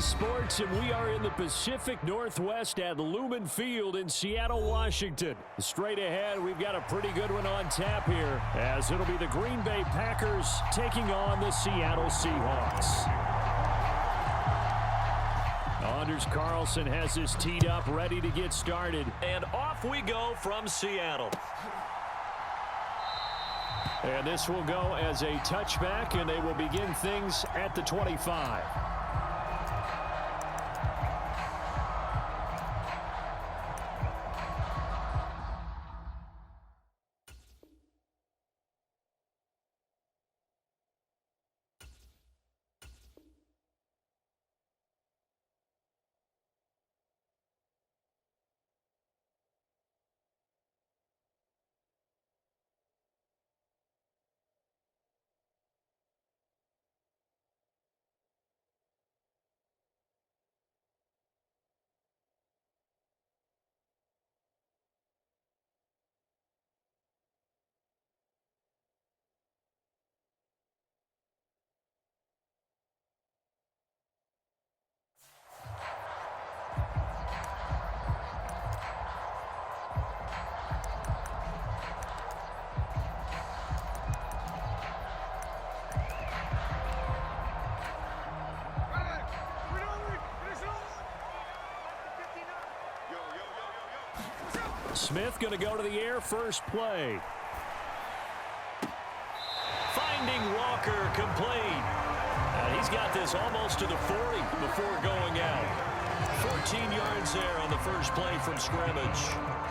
Sports, and we are in the Pacific Northwest at Lumen Field in Seattle, Washington. Straight ahead, we've got a pretty good one on tap here, as it'll be the Green Bay Packers taking on the Seattle Seahawks. Anders Carlson has this teed up, ready to get started. And off we go from Seattle. And this will go as a touchback, and they will begin things at the 25. Smith going to go to the air, first play. Finding Walker, complete. And he's got this almost to the 40 before going out. 14 yards there on the first play from scrimmage.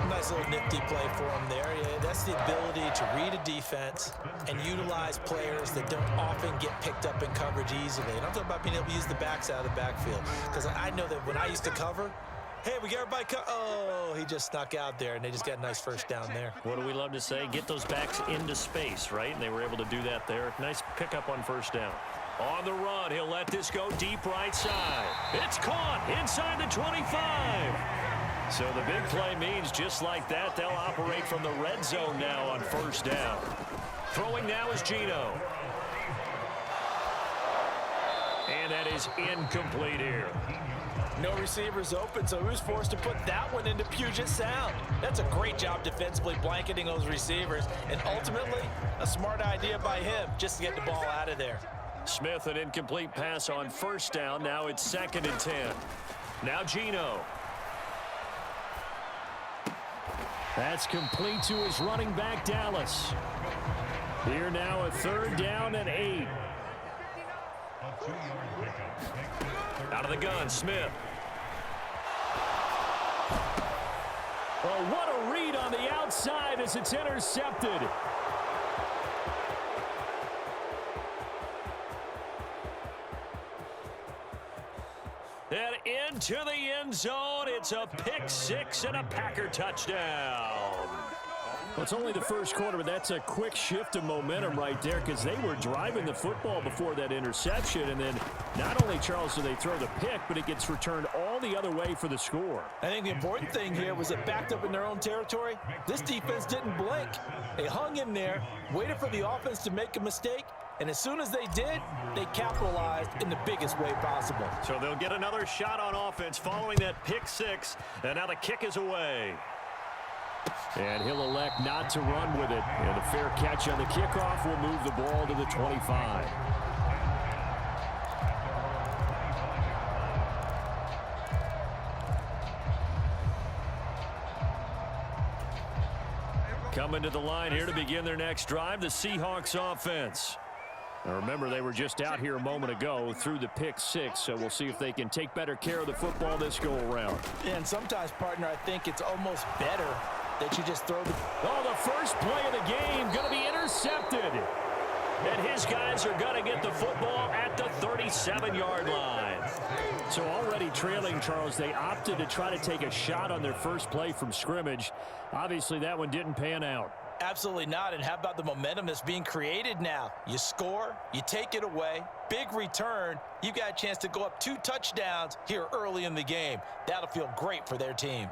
Nice little nifty play for him there. Yeah, that's the ability to read a defense and utilize players that don't often get picked up in coverage easily. And I'm talking about being able to use the backs out of the backfield. Because I know that when I used to cover, hey, we got everybody oh, he just snuck out there, and they just got a nice first down there. What do we love to say? Get those backs into space, right? And they were able to do that there. Nice pickup on first down. On the run, he'll let this go deep right side. It's caught inside the 25. So the big play means just like that, they'll operate from the red zone now on first down. Throwing now is Geno. And that is incomplete here. No receivers open, so he was forced to put that one into Puget Sound. That's a great job defensively blanketing those receivers, and ultimately a smart idea by him just to get the ball out of there. Smith, an incomplete pass on first down. Now it's 2nd and 10. Now Geno. That's complete to his running back, Dallas. Here now a 3rd down and 8. Out of the gun, Smith. Oh, what a read on the outside as it's intercepted. And into the end zone, it's a pick six and a Packer touchdown. Well, it's only the first quarter, but that's a quick shift of momentum right there because they were driving the football before that interception. And then not only, Charles, do they throw the pick, but it gets returned all the other way for the score. I think the important thing here was it backed up in their own territory. This defense didn't blink. They hung in there, waited for the offense to make a mistake, and as soon as they did, they capitalized in the biggest way possible. So they'll get another shot on offense following that pick six, and now the kick is away. And he'll elect not to run with it. And a fair catch on the kickoff will move the ball to the 25. Coming to the line here to begin their next drive, the Seahawks offense. Now remember, they were just out here a moment ago through the pick six, so we'll see if they can take better care of the football this go-around. Yeah, and sometimes, partner, I think it's almost better that you just throw the... Oh, the first play of the game going to be intercepted. And his guys are going to get the football at the 37-yard line. So already trailing, Charles, they opted to try to take a shot on their first play from scrimmage. Obviously, that one didn't pan out. Absolutely not. And how about the momentum that's being created now? You score, you take it away, big return. You've got a chance to go up 2 touchdowns here early in the game. That'll feel great for their team.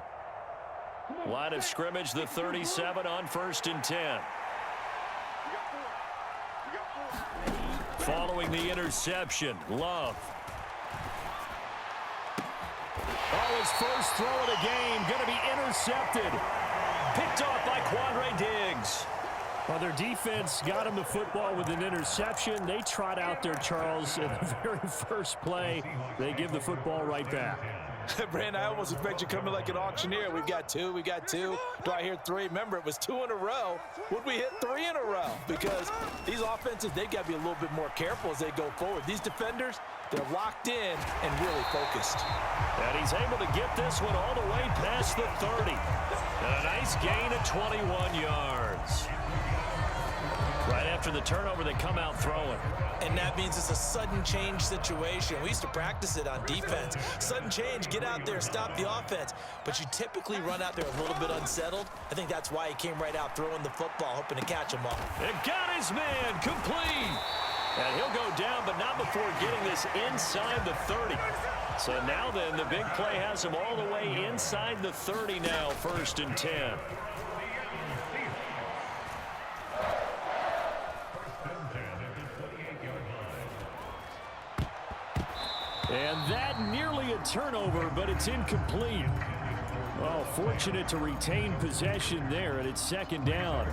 Line of scrimmage, the 37 on 1st and 10. Following the interception, Love. his first throw of the game, going to be intercepted. Picked off by Quandre Diggs. Well, their defense got him the football with an interception. They trot out there, Charles, in the very first play. They give the football right back. Brandon, I almost expect you coming like an auctioneer. We've got two. Do I hear three? Remember, it was 2 in a row. Would we hit 3 in a row? Because these offenses, they got to be a little bit more careful as they go forward. These defenders, they're locked in and really focused. And he's able to get this one all the way past the 30. And a nice gain of 21 yards. Right after the turnover, they come out throwing. And that means it's a sudden change situation. We used to practice it on defense. Sudden change, get out there, stop the offense. But you typically run out there a little bit unsettled. I think that's why he came right out throwing the football, hoping to catch him up. And got his man complete. And he'll go down, but not before getting this inside the 30. So now then, the big play has him all the way inside the 30 now, 1st and 10. And that nearly a turnover, but it's incomplete. Oh, fortunate to retain possession there, and it's 2nd down.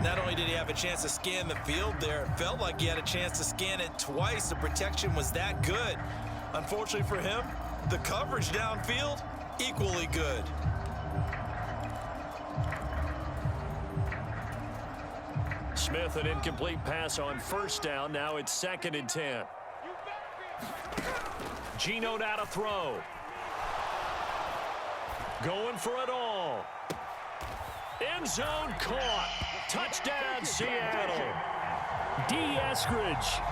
Not only did he have a chance to scan the field there, it felt like he had a chance to scan it twice. The protection was that good. Unfortunately for him, the coverage downfield, equally good. Smith, an incomplete pass on 1st down. Now it's 2nd and 10. Geno now to throw. Going for it all. End zone caught. Touchdown, Seattle. D. Eskridge,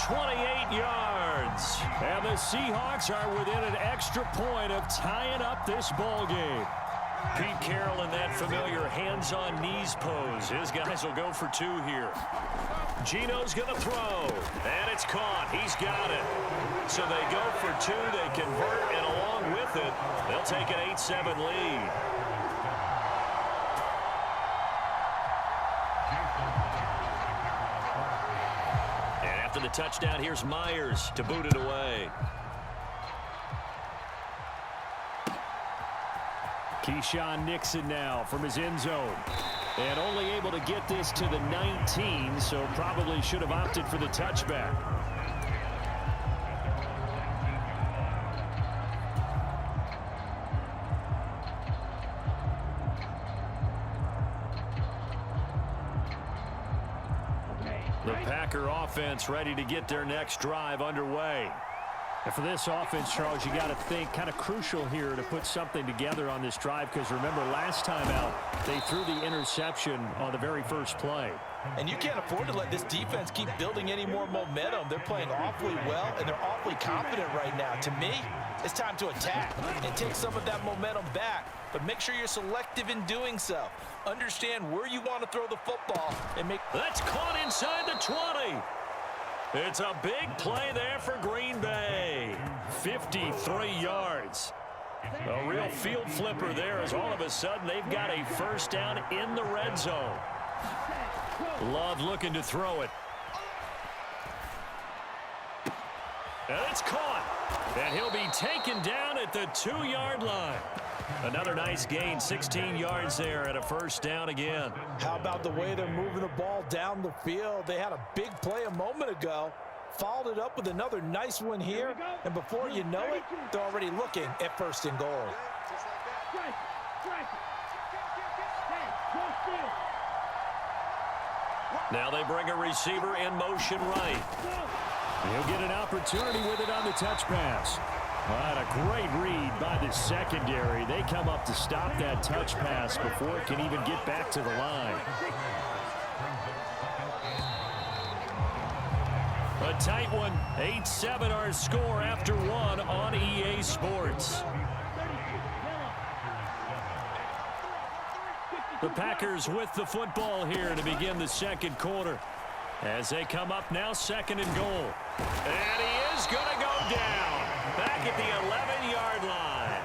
28 yards. and the Seahawks are within an extra point of tying up this ball game. Pete Carroll in that familiar hands-on knees pose. His guys will go for 2 here. Geno's going to throw, and it's caught. He's got it. So they go for 2, they convert, and along with it, they'll take an 8-7 lead. And after the touchdown, here's Myers to boot it away. Keyshawn Nixon now from his end zone. And only able to get this to the 19, so probably should have opted for the touchback. The Packer offense ready to get their next drive underway. And for this offense, Charles, you got to think kind of crucial here to put something together on this drive, because remember last time out they threw the interception on the very first play. And you can't afford to let this defense keep building any more momentum. They're playing awfully well, and they're awfully confident right now. To me, it's time to attack and take some of that momentum back, but make sure you're selective in doing so. Understand where you want to throw the football and make... That's caught inside the 20. It's a big play there for Green Bay. 53 yards. A real field flipper there, as all of a sudden they've got a 1st down in the red zone. Love looking to throw it. And it's caught. And he'll be taken down at the 2-yard line. Another nice gain, 16 yards there, and a 1st down again. How about the way they're moving the ball down the field? They had a big play a moment ago, followed it up with another nice one here, and before you know it, they're already looking at 1st and goal. Now they bring a receiver in motion right. He'll get an opportunity with it on the touch pass. Right, a great read by the secondary. They come up to stop that touch pass before it can even get back to the line. A tight one. 8-7 our score after 1 on EA Sports. The Packers with the football here to begin the 2nd quarter. As they come up now, 2nd and goal. And he is going to go down. Back at the 11-yard line.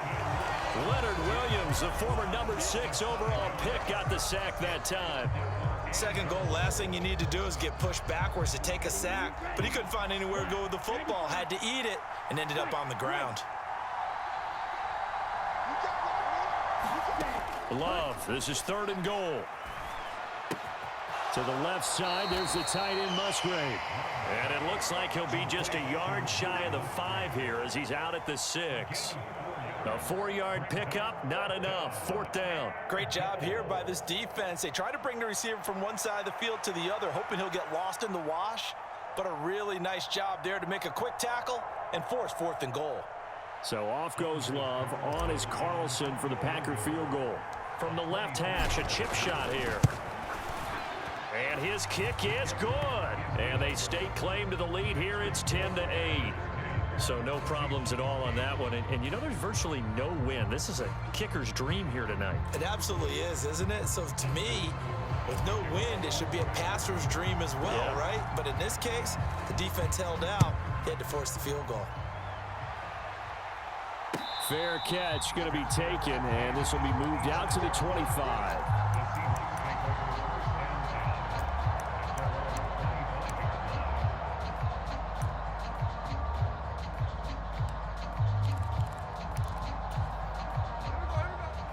Leonard Williams, the former number 6 overall pick, got the sack that time. 2nd goal, last thing you need to do is get pushed backwards to take a sack. But he couldn't find anywhere to go with the football. Had to eat it and ended up on the ground. Love, this is 3rd and goal. To the left side, there's the tight end Musgrave. And it looks like he'll be just a yard shy of the 5 here as he's out at the 6. A 4-yard pickup, not enough. 4th down. Great job here by this defense. They try to bring the receiver from one side of the field to the other, hoping he'll get lost in the wash. But a really nice job there to make a quick tackle and force 4th and goal. So off goes Love. On is Carlson for the Packer field goal. From the left hash, a chip shot here. And his kick is good. And they stake claim to the lead here. It's 10-8. So no problems at all on that one. And you know, there's virtually no win. This is a kicker's dream here tonight. It absolutely is, isn't it? So to me, with no wind, it should be a passer's dream as well, right? But in this case, the defense held out. They had to force the field goal. Fair catch going to be taken, and this will be moved out to the 25.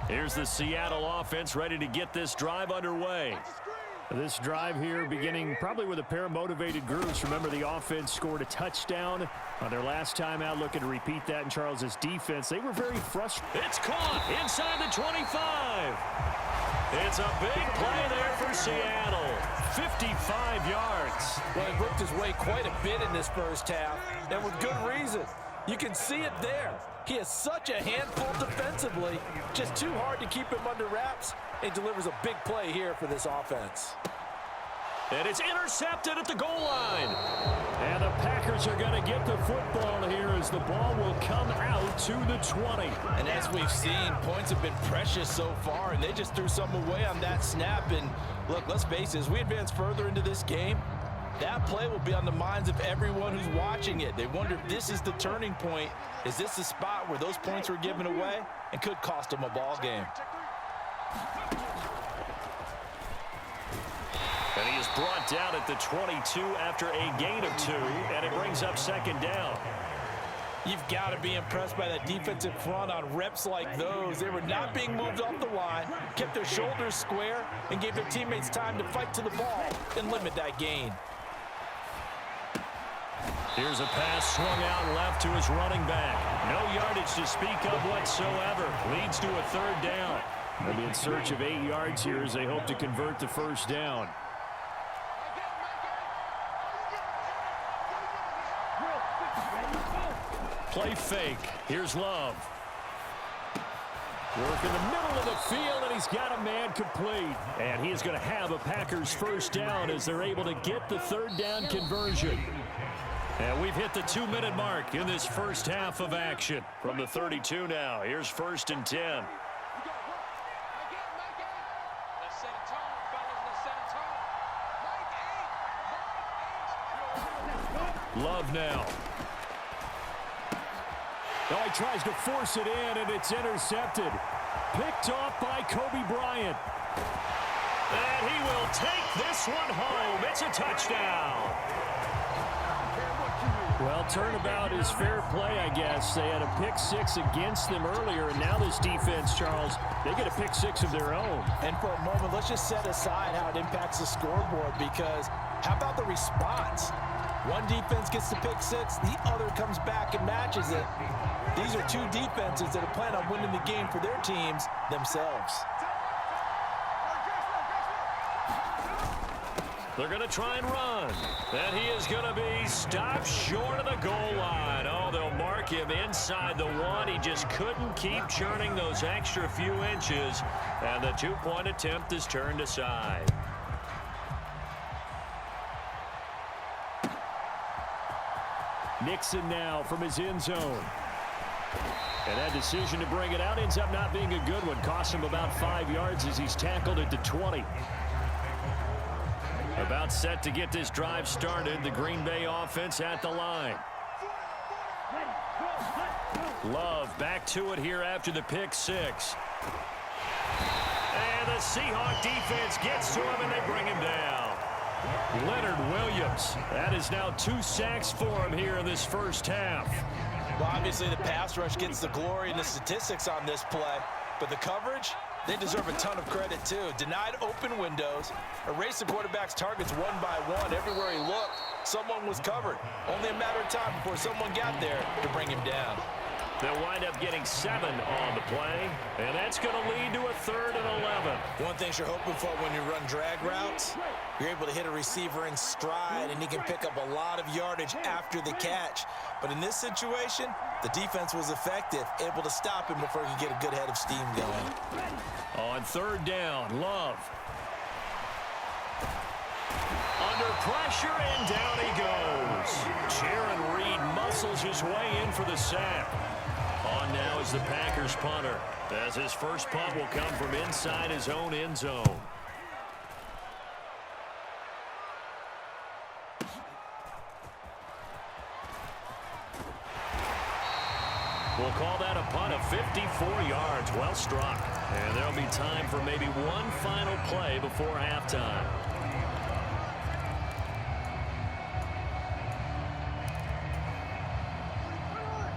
Here's the Seattle offense ready to get this drive underway. This drive here beginning probably with a pair of motivated groups. Remember, the offense scored a touchdown on their last time out. Looking to repeat that in Charles's defense. They were very frustrated. It's caught inside the 25. It's a big play there for Seattle. 55 yards. Well, he worked his way quite a bit in this first half, and with good reason. You can see it there. He is such a handful defensively. Just too hard to keep him under wraps. He delivers a big play here for this offense. And it's intercepted at the goal line. And the Packers are going to get the football here as the ball will come out to the 20. And as we've seen, points have been precious so far, and they just threw some away on that snap. And look, let's face it, as we advance further into this game, that play will be on the minds of everyone who's watching it. They wonder if this is the turning point. Is this the spot where those points were given away and could cost them a ball game? And he is brought down at the 22 after a gain of 2, and it brings up 2nd down. You've got to be impressed by that defensive front on reps like those. They were not being moved off the line, kept their shoulders square, and gave their teammates time to fight to the ball and limit that gain. Here's a pass swung out left to his running back. No yardage to speak of whatsoever. Leads to a 3rd down. They'll be in search of 8 yards here as they hope to convert the 1st down. Play fake. Here's Love. Work in the middle of the field, and he's got a man complete. And he is going to have a Packers 1st down as they're able to get the 3rd down conversion. And we've hit the 2-minute mark in this first half of action. From the 32 now, here's 1st and 10. Love now. Oh, he tries to force it in, and it's intercepted. Picked off by Kobe Bryant. And he will take this one home. It's a touchdown. Well, turnabout is fair play, I guess. They had a pick-6 against them earlier, and now this defense, Charles, they get a pick-6 of their own. And for a moment, let's just set aside how it impacts the scoreboard, because how about the response? One defense gets the pick-6, the other comes back and matches it. These are two defenses that are planning on winning the game for their teams themselves. They're going to try and run. And he is going to be stopped short of the goal line. Oh, they'll mark him inside the 1. He just couldn't keep churning those extra few inches. And the 2-point attempt is turned aside. Nixon now from his end zone. And that decision to bring it out ends up not being a good one. Cost him about 5 yards as he's tackled at the 20. About set to get this drive started. The Green Bay offense at the line. Love back to it here after the pick-6. And the Seahawks defense gets to him, and they bring him down. Leonard Williams. That is now 2 sacks for him here in this first half. Well, obviously the pass rush gets the glory and the statistics on this play, but the coverage, they deserve a ton of credit too. Denied open windows, erased the quarterback's targets one by one. Everywhere he looked, someone was covered. Only a matter of time before someone got there to bring him down. They'll wind up getting 7 on the play, and that's going to lead to a 3rd and 11. One thing you're hoping for when you run drag routes, you're able to hit a receiver in stride, and he can pick up a lot of yardage after the catch. But in this situation, the defense was effective, able to stop him before he could get a good head of steam going. On 3rd down, Love. Under pressure, and down he goes. Jaron Reed muscles his way in for the sack. On now is the Packers punter, as his first punt will come from inside his own end zone. We'll call that a punt of 54 yards. Well struck. And there'll be time for maybe one final play before halftime.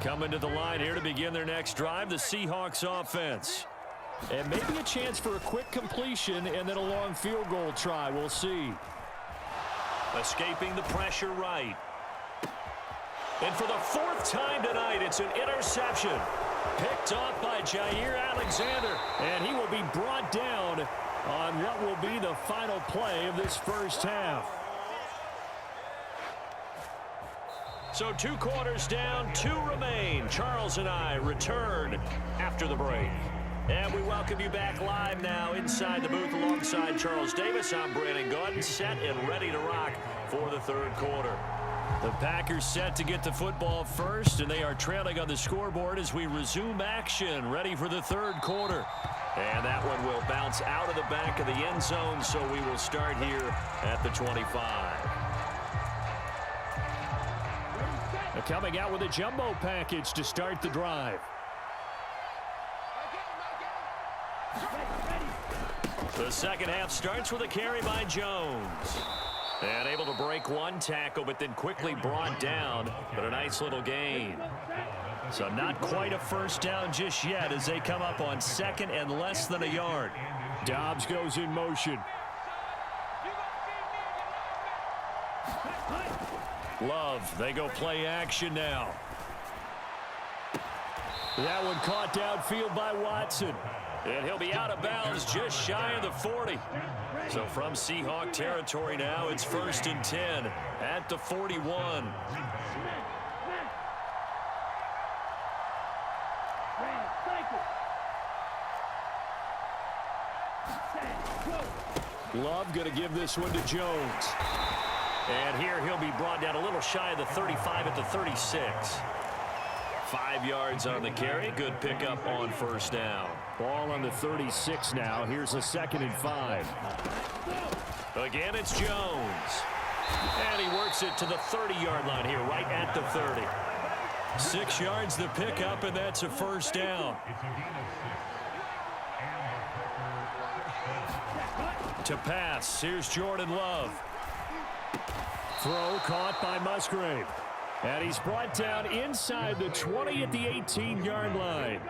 Coming to the line here to begin their next drive, the Seahawks offense. And maybe a chance for a quick completion and then a long field goal try. We'll see. Escaping the pressure right. And for the 4th time tonight, it's an interception. Picked off by Jair Alexander. And he will be brought down on what will be the final play of this first half. So 2 quarters down, 2 remain. Charles and I return after the break. And we welcome you back live now inside the booth alongside Charles Davis. I'm Brandon Gordon, set and ready to rock for the 3rd quarter. The Packers set to get the football first, and they are trailing on the scoreboard as we resume action, ready for the 3rd quarter. And that one will bounce out of the back of the end zone, so we will start here at the 25. Coming out with a jumbo package to start the drive. The second half starts with a carry by Jones. And able to break one tackle, but then quickly brought down. But a nice little gain. So not quite a first down just yet as they come up on 2nd and less than a yard. Dobbs goes in motion. Love, they go play action now. That one caught downfield by Watson. And he'll be out of bounds just shy of the 40. So from Seahawk territory now, it's 1st and 10 at the 41. Love going to give this one to Jones. And here he'll be brought down a little shy of the 35 at the 36. 5 yards on the carry. Good pickup on 1st down. Ball on the 36 now. Here's a 2nd and 5. Again, it's Jones. And he works it to the 30-yard line here, right at the 30. 6 yards the pickup, and that's a 1st down. To pass, here's Jordan Love. Throw caught by Musgrave. And he's brought down inside the 20 at the 18-yard line.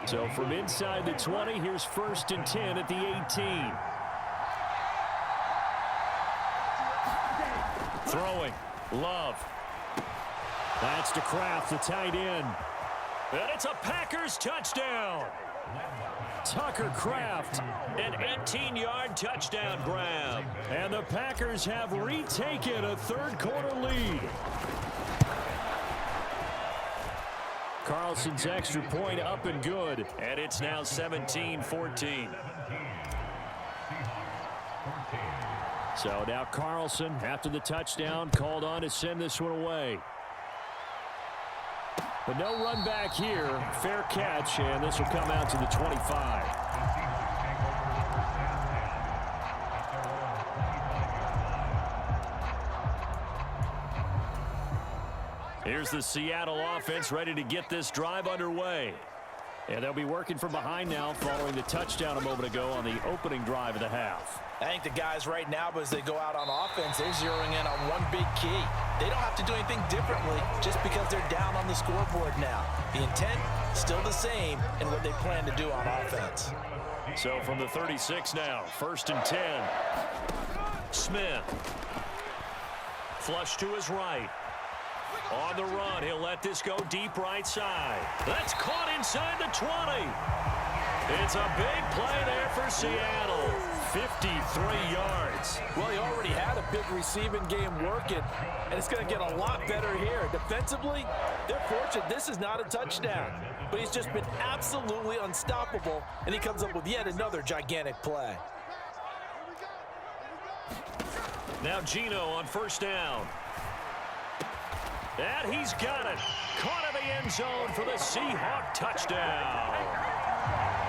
So from inside the 20, here's 1st and 10 at the 18. Throwing. Love. That's to Kraft, the tight end. And it's a Packers touchdown. Tucker Kraft, an 18-yard touchdown grab. And the Packers have retaken a 3rd quarter lead. Carlson's extra point up and good. And it's now 17-14. So now Carlson, after the touchdown, called on to send this one away. But no run back here. Fair catch, and this will come out to the 25. Here's the Seattle offense ready to get this drive underway. And they'll be working from behind now following the touchdown a moment ago on the opening drive of the half. I think the guys right now, as they go out on offense, they're zeroing in on one big key. They don't have to do anything differently just because they're down on the scoreboard now. The intent, still the same in what they plan to do on offense. So from the 36 now, 1st and 10. Smith. Flush to his right. On the run, he'll let this go deep right side. That's caught inside the 20. It's a big play there for Seattle. 53 yards. Well, he already had a big receiving game working, and it's going to get a lot better here. Defensively, they're fortunate this is not a touchdown, but he's just been absolutely unstoppable, and he comes up with yet another gigantic play. Now Gino on 1st down. And he's got it. Caught in the end zone for the Seahawks touchdown.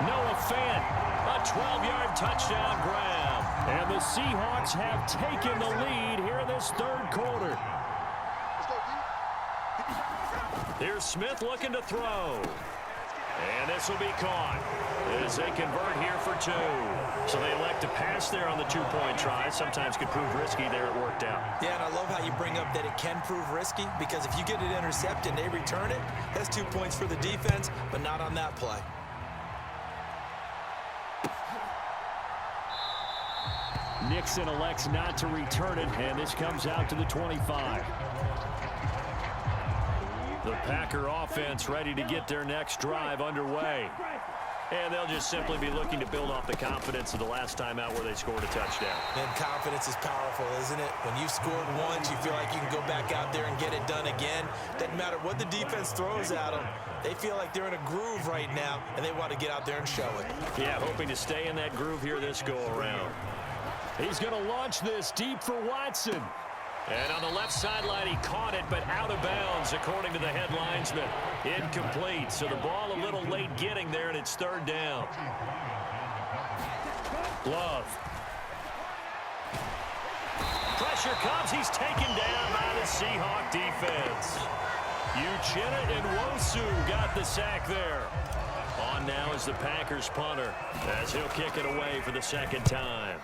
Noah Fant, a 12-yard touchdown grab. And the Seahawks have taken the lead here in this 3rd quarter. Here's Smith looking to throw. And this will be caught as they convert here for 2. So they elect to pass there on the 2-point try. Sometimes could prove risky there. It worked out. Yeah, and I love how you bring up that it can prove risky, because if you get it intercepted and they return it, that's 2 points for the defense, but not on that play. Nixon elects not to return it, and this comes out to the 25. The Packer offense ready to get their next drive underway. And they'll just simply be looking to build off the confidence of the last time out where they scored a touchdown. And confidence is powerful, isn't it? When you've scored once, you feel like you can go back out there and get it done again. Doesn't matter what the defense throws at them. They feel like they're in a groove right now, and they want to get out there and show it. Yeah, hoping to stay in that groove here this go-around. He's going to launch this deep for Watson. And on the left sideline, he caught it, but out of bounds, according to the head linesman. Incomplete, so the ball a little late getting there, and it's 3rd down. Love. Pressure comes. He's taken down by the Seahawk defense. Uchenna and Wosu got the sack there. On now is the Packers punter, as he'll kick it away for the 2nd time.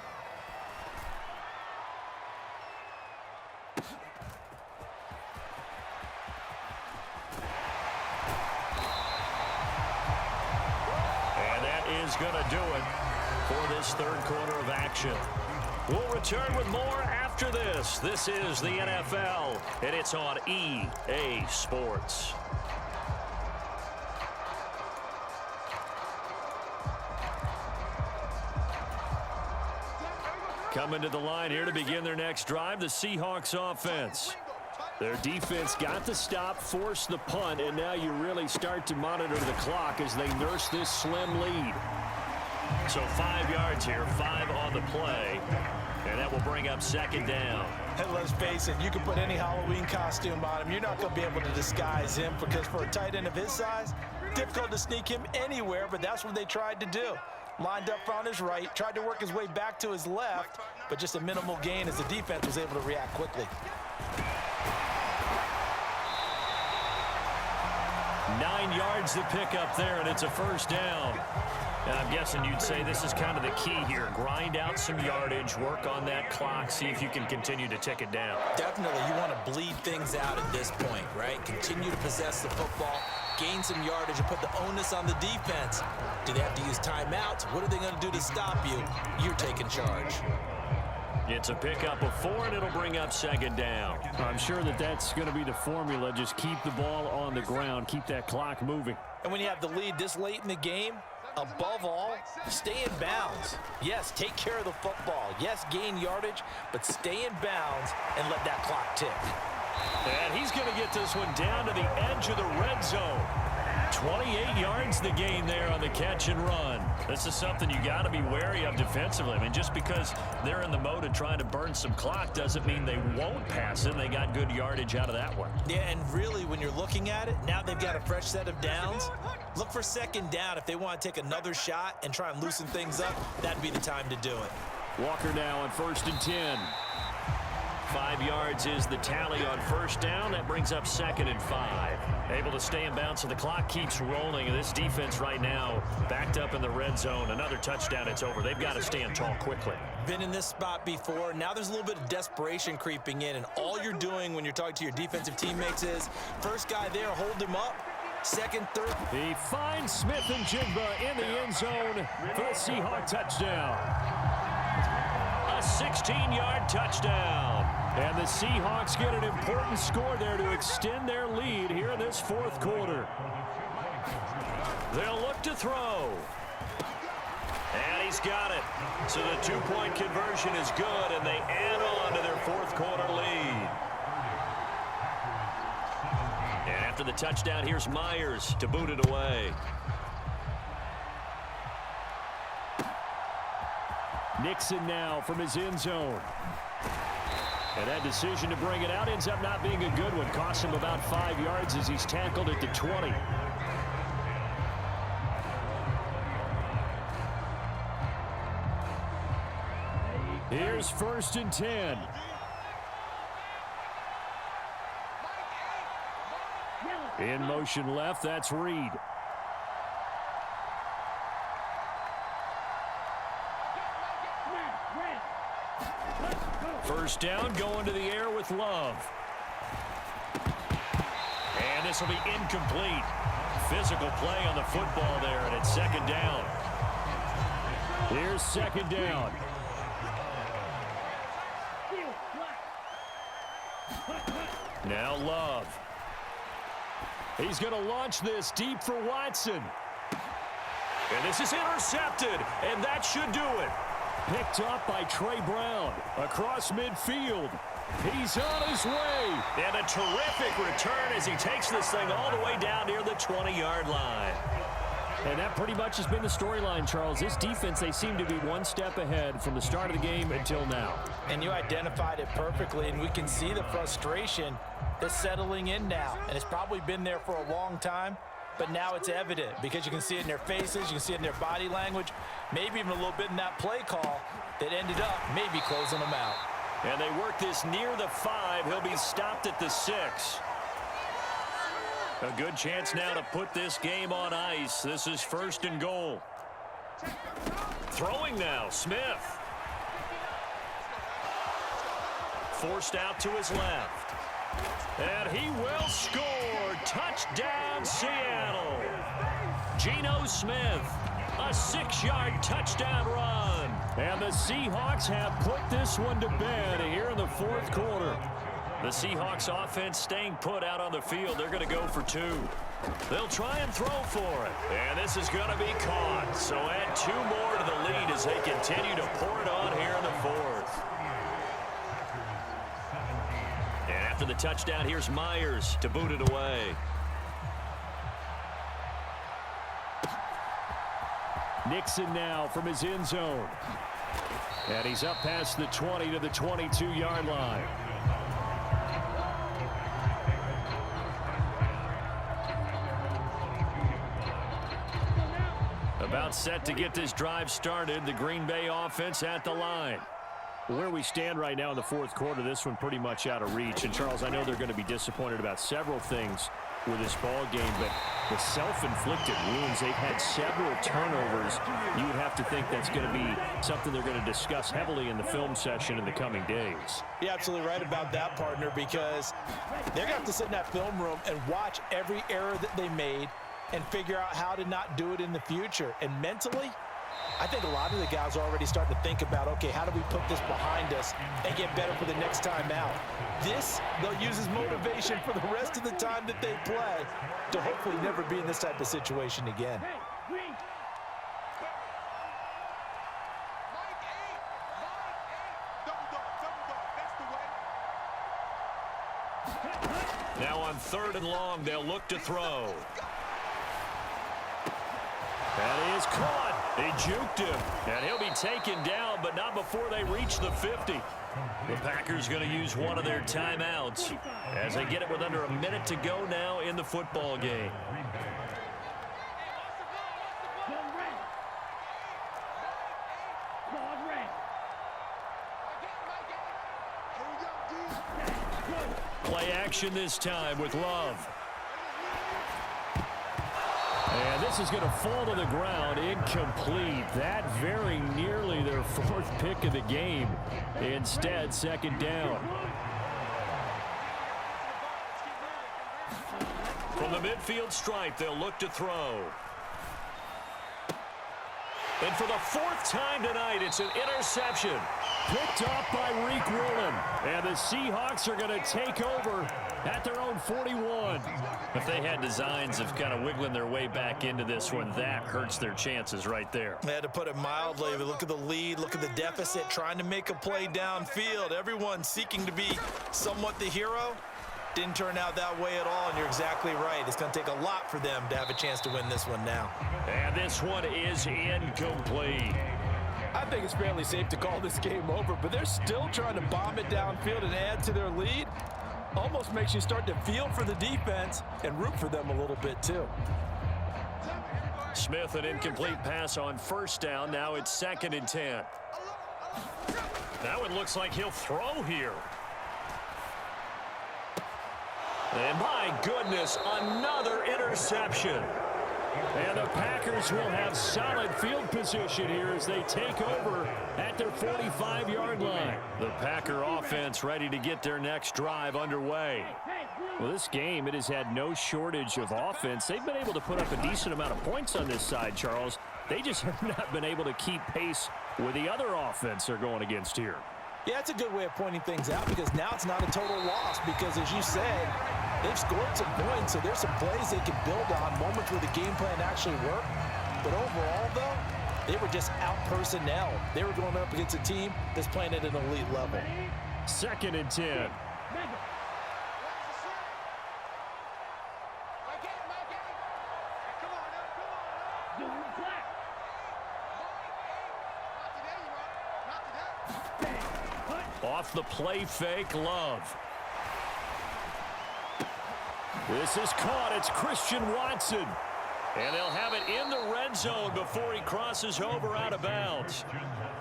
Is going to do it for this 3rd quarter of action. We'll return with more after this. This is the NFL, and it's on EA Sports. Coming to the line here to begin their next drive, the Seahawks offense. Their defense got the stop, forced the punt, and now you really start to monitor the clock as they nurse this slim lead. So 5 yards here, 5 on the play, and that will bring up 2nd down. And let's face it, you can put any Halloween costume on him. You're not going to be able to disguise him, because for a tight end of his size, difficult to sneak him anywhere, but that's what they tried to do. Lined up on his right, tried to work his way back to his left, but just a minimal gain as the defense was able to react quickly. 9 yards to pick up there, and it's a 1st down. And I'm guessing you'd say this is kind of the key here. Grind out some yardage, work on that clock, see if you can continue to tick it down. Definitely, you want to bleed things out at this point, right? Continue to possess the football, gain some yardage, and put the onus on the defense. Do they have to use timeouts? What are they going to do to stop you? You're taking charge. It's a pickup of 4, and it'll bring up 2nd down. I'm sure that that's going to be the formula. Just keep the ball on the ground. Keep that clock moving. And when you have the lead this late in the game, above all, stay in bounds. Yes, take care of the football. Yes, gain yardage, but stay in bounds and let that clock tick. And he's going to get this one down to the edge of the red zone. 28 yards the gain there on the catch and run. This is something you got to be wary of defensively. I mean, just because they're in the mode of trying to burn some clock doesn't mean they won't pass it. They got good yardage out of that one. Yeah, and really, when you're looking at it, now they've got a fresh set of downs. Look for 2nd down. If they want to take another shot and try and loosen things up, that'd be the time to do it. Walker now on 1st and 10. 5 yards is the tally on first down. That brings up 2nd and 5. Able to stay in bounds, so the clock keeps rolling. And this defense right now backed up in the red zone. Another touchdown, it's over. They've got to stand tall quickly. Been in this spot before. Now there's a little bit of desperation creeping in, and all you're doing when you're talking to your defensive teammates is first guy there, hold him up. Second, third. He finds Smith and Jigba in the end zone for the Seahawk touchdown. A 16-yard touchdown. And the Seahawks get an important score there to extend their lead here in this fourth quarter. They'll look to throw. And he's got it. So the two-point conversion is good, and they add on to their fourth quarter lead. And after the touchdown, here's Myers to boot it away. Nixon now from his end zone. And that decision to bring it out ends up not being a good one. Costs him about 5 yards as he's tackled at the 20. Here's 1st and 10. In motion left, that's Reed. First down, going to the air with Love. And this will be incomplete. Physical play on the football there, and it's 2nd down. Here's 2nd down. Now Love. He's going to launch this deep for Watson. And this is intercepted, and that should do it. Picked up by Trey Brown across midfield. He's on his way. And a terrific return as he takes this thing all the way down near the 20-yard line. And that pretty much has been the storyline, Charles. This defense, they seem to be one step ahead from the start of the game until now. And you identified it perfectly, and we can see the frustration that's settling in now. And it's probably been there for a long time, but now it's evident because you can see it in their faces, you can see it in their body language, maybe even a little bit in that play call that ended up maybe closing them out. And they work this near the 5. He'll be stopped at the 6. A good chance now to put this game on ice. This is 1st and goal. Throwing now, Smith. Forced out to his left. And he will score. Touchdown, Seattle. Geno Smith, a 6-yard touchdown run. And the Seahawks have put this one to bed here in the fourth quarter. The Seahawks offense staying put out on the field. They're going to go for 2. They'll try and throw for it. And this is going to be caught. So add 2 more to the lead as they continue to pour it on here in the fourth. And after the touchdown, here's Myers to boot it away. Nixon now from his end zone. And he's up past the 20 to the 22-yard line. About set to get this drive started. The Green Bay offense at the line. Where we stand right now in the fourth quarter, this one pretty much out of reach. And, Charles, I know they're going to be disappointed about several things with this ball game, but the self-inflicted wounds, they've had several turnovers. You would have to think that's going to be something they're going to discuss heavily in the film session in the coming days. You're absolutely right about that, partner, because they're going to have to sit in that film room and watch every error that they made and figure out how to not do it in the future. And mentally, I think a lot of the guys are already starting to think about, okay, how do we put this behind us and get better for the next time out? This, they'll use as motivation for the rest of the time that they play to hopefully never be in this type of situation again. Now on 3rd and long, they'll look to throw. That is caught. They juked him, and he'll be taken down, but not before they reach the 50. The Packers going to use one of their timeouts as they get it with under a minute to go now in the football game. action this time with Love. And this is going to fall to the ground, incomplete. That very nearly their fourth pick of the game. Instead, second down. From the midfield stripe, they'll look to throw. And for the fourth time tonight, it's an interception. Picked off by Reek Woolen. And the Seahawks are going to take over at their own 41. If they had designs of kind of wiggling their way back into this one, that hurts their chances right there. They had to put it mildly. Look at the lead, look at the deficit, trying to make a play downfield. Everyone seeking to be somewhat the hero. Didn't turn out that way at all, and you're exactly right. It's going to take a lot for them to have a chance to win this one now. And this one is incomplete. I think it's fairly safe to call this game over, but they're still trying to bomb it downfield and add to their lead. Almost makes you start to feel for the defense and root for them a little bit too. Smith, an incomplete pass on first down. Now it's 2nd and 10. Now it looks like he'll throw here. And my goodness, another interception. And the Packers will have solid field position here as they take over at their 45-yard line. The Packer offense ready to get their next drive underway. Well, this game, it has had no shortage of offense. They've been able to put up a decent amount of points on this side, Charles. They just have not been able to keep pace with the other offense they're going against here. Yeah, it's a good way of pointing things out because now it's not a total loss because, as you said, they've scored some points, so there's some plays they can build on, moments where the game plan actually worked. But overall, though, they were just out-personnel. They were going up against a team that's playing at an elite level. 2nd and 10. Off the play fake, Love. This is caught. It's Christian Watson. And they'll have it in the red zone before he crosses over out of bounds.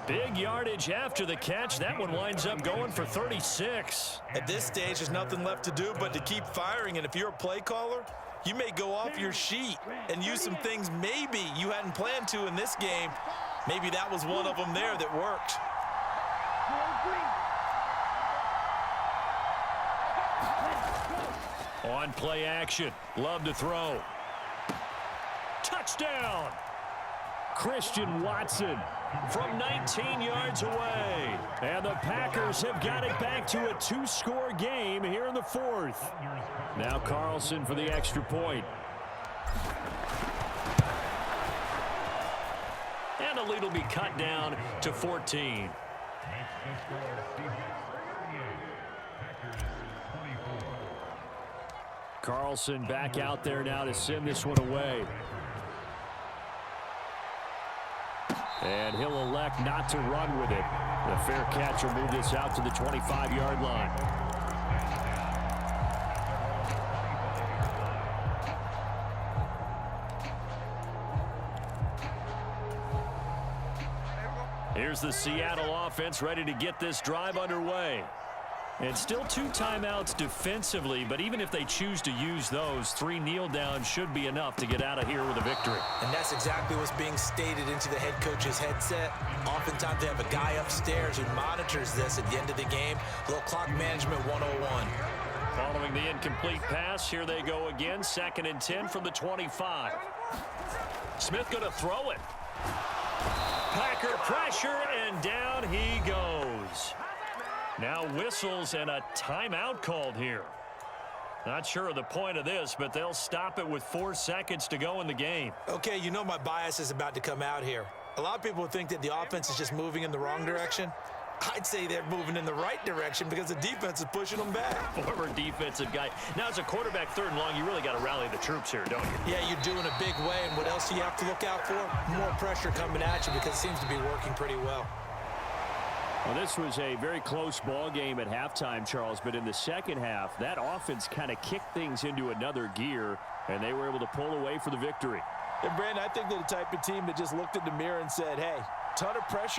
Big yardage after the catch. That one winds up going for 36. At this stage, there's nothing left to do but to keep firing. And if you're a play caller, you may go off your sheet and use some things maybe you hadn't planned to in this game. Maybe that was one of them there that worked. On play action. Love to throw. Touchdown. Christian Watson from 19 yards away. And the Packers have got it back to a 2-score game here in the fourth. Now Carlson for the extra point. And the lead will be cut down to 14. Carlson back out there now to send this one away. And he'll elect not to run with it. The fair catch will move this out to the 25-yard line. Here's the Seattle offense ready to get this drive underway. And still 2 timeouts defensively, but even if they choose to use those, 3 kneel downs should be enough to get out of here with a victory. And that's exactly what's being stated into the head coach's headset. Oftentimes they have a guy upstairs who monitors this at the end of the game. A little clock management 101. Following the incomplete pass, here they go again. 2nd and 10 from the 25. Smith going to throw it. Packer pressure, and down he goes. Now whistles and a timeout called here. Not sure of the point of this, but they'll stop it with 4 seconds to go in the game. Okay, you know my bias is about to come out here. A lot of people think that the offense is just moving in the wrong direction. I'd say they're moving in the right direction because the defense is pushing them back. Former defensive guy. Now, as a quarterback 3rd and long, you really got to rally the troops here, don't you? Yeah, you're doing a big way, and what else do you have to look out for? More pressure coming at you because it seems to be working pretty well. Well, this was a very close ball game at halftime, Charles, but in the second half, that offense kind of kicked things into another gear, and they were able to pull away for the victory. And, Brandon, I think they're the type of team that just looked in the mirror and said, hey, ton of pressure.